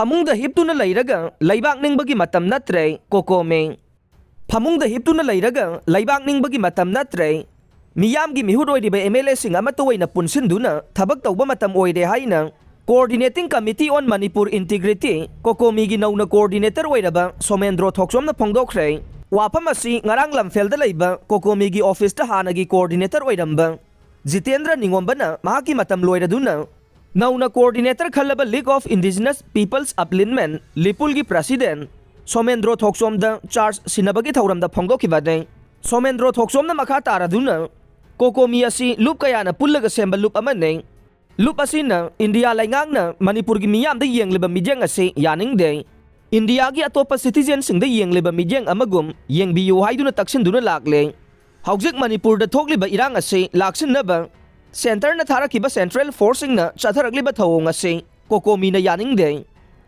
ꯐꯃꯨꯡꯗ ꯍꯤꯞꯇꯨꯅ ꯂꯩꯔꯒ ꯂꯩꯕꯥꯛ ꯅꯤꯡꯕꯒꯤ ꯃꯇꯝ ꯅꯠꯇ꯭ꯔꯦ ꯀꯣꯀꯣꯃꯤ ꯐꯃꯨꯡꯗ ꯍꯤꯞꯇꯨꯅ ꯂꯩꯔꯒ ꯂꯩꯕꯥꯛ ꯅꯤꯡꯕꯒꯤ ꯃꯇꯝ ꯅꯠꯇ꯭ꯔꯦ ꯃꯤꯌꯥꯝꯒꯤ ꯃꯤꯍꯨꯠ ꯑꯣꯏꯔꯤꯕ MLAꯁꯤꯡ ꯑꯃꯠꯇ ꯑꯣꯏꯅ ꯄꯨꯟꯁꯤꯟꯗꯨꯅ ꯊꯕꯛ ꯇꯧꯕ ꯃꯇꯝ ꯑꯣꯏꯔꯦ ꯍꯥꯏꯅ ꯀꯣꯑꯣꯔꯗꯤꯅꯦꯇꯤꯡ ꯀꯃꯤꯇꯤ ꯑꯣꯟ ꯃꯅꯤꯄꯨꯔ ꯏꯟꯇꯤꯒ꯭ꯔꯤꯇꯤ ꯀꯣꯀꯣꯃꯤꯒꯤ ꯅꯧꯅ ꯀꯣꯑꯣꯔꯗꯤꯅꯦꯇꯔ ꯑꯣꯏꯔꯕ ꯁꯣꯃꯦꯟꯗ꯭ꯔꯣ ꯊꯣꯛꯆꯣꯝꯅ ꯐꯣꯡꯗꯣꯛꯈ꯭ꯔꯦ ꯋꯥꯐꯝ ꯑꯁꯤ ꯉꯔꯥꯡ ꯂꯝꯐꯦꯜꯗ ꯂꯩꯕ ꯀꯣꯀꯣꯃꯤꯒꯤ ꯑꯣꯐꯤꯁꯇ ꯍꯥꯟꯅꯒꯤ ꯀꯣꯑꯣꯔꯗꯤꯅꯦꯇꯔ ꯑꯣꯏꯔꯝꯕ ꯖꯤꯇꯦꯟꯗ꯭ꯔ ꯅꯤꯡꯉꯣꯝꯕꯅ ꯃꯍꯥꯛꯀꯤ ꯃꯇꯝ ꯂꯣꯏꯔꯗꯨꯅ नौना कोऑर्डिनेटर खल्लबा लीग ऑफ इंडिजिनस पीपल्स अपलिनमेंट लिपुलगी प्रेसिडेंट सोमेंद्रो थोक्सोमदा चार्ज सिनबगी थौरमदा फोंदोखिबादे सोमेंद्रो थोक्सोमना मखा तारादुना कोकोमी असि लूप कयाना पुल्लगा सेंबा लूप अमने लूप असिना इंडिया लाइंगांगना मणिपुरगी मियामदा येंगलिबा मिजेंग असे यानिंगदे इंडियागी अतोपा सिटीजन सिंगदा येंगलिबा मिजेंग अमगुम येंगबियु हाइदुना तक्सिनदुना लाक्ले हौजिक मणिपुरदा थोक्लिबा इरांग असे लाक्सिननबा सेंटर थारकीब सेंट्रल फोर्सिंग चथरगलिब थौंग असे कोकोमीना यानिंगदे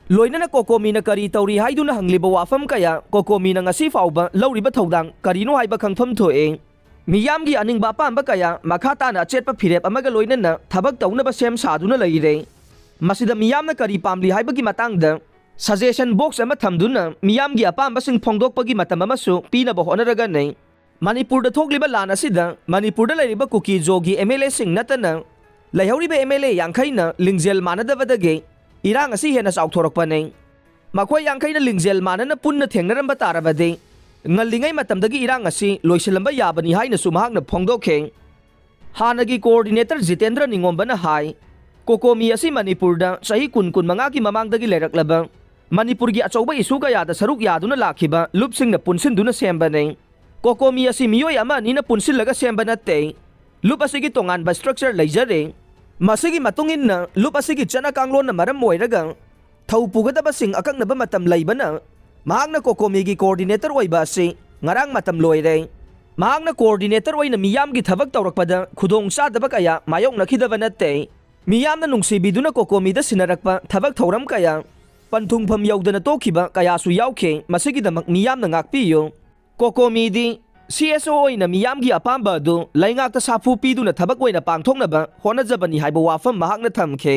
लोइनना कोकोमीना करी तौरी हाइदुना हंगलिब वाफम कया कोकोमीना ngasi फाउबा लौरिब थौदांग करिनो हाइबा खंगफम थोए मियामगी अनिंगबा पांबा कया मखा ताना अचेतपा फिरेप अमगा लोइनना थबक तौनबा सेम सादुना लैरे मसिदा मियामना करी पामली हाइबगी मतांगदा सजेशन बॉक्स अमा थमदुना मियामगी अपांबसिंग फोंगदोकपगी मतम अमसु पीनबा होनरगा नै मणिपुर थोक्लिबा लान असिदा मणिपुर लैरिबा कुकी जोगी MLA सिंग नतना लैहौरिबा MLA यांखैना लिंगजेल मानदबदगे इरांग असि हेना चाउथोरकपने मखोय यांखैना लिंगजेल मानना पुन्ना थेंगनरंबा तारबदे ngalingay matamdagi irang asi loisilamba yabani haina sumahakna phongdokhe hanagi coordinator Jitendra Ningombana hai kokomi asi manipurda sahi kun manga ki mamangdagi leraklaba manipurgi achauba isu ka yada saruk yaduna lakhiba lupsingna punsinduna sembane कोकोमी असी मियोय अमा Neena पुनसिलगा सेंबा नते loop असिगी तोंगानबा structure लैजरे मसिगी मतुंगिन्ना loop असिगी चना कांगलोन मरम ओइरगा थौ पुगदबसिंग अकंगनबा मतम लैबना महांगना कोकोमीगी coordinator ओइबा असी ngarang matam loire महांगना coordinator ओइना मियामगी थबक तौरकपदा खुदोंग चादबा कया मायोक नखिदबा नते मियामना नुंगसिबिदुना कोकोमीदा सिनरकपा थबक थौरम कया पंथुंगफम यौदना तोखिबा कयासु यावखे मसिगिदमक मियामना ngakpiyo कोकोमीदी CSO ओइना मियामगी अपांबा दु लैंगाक्ता साफु पीदुना थबक ओइना पांगथोंनबा होनजबनी हाइबा वाफम महांगना थमखे।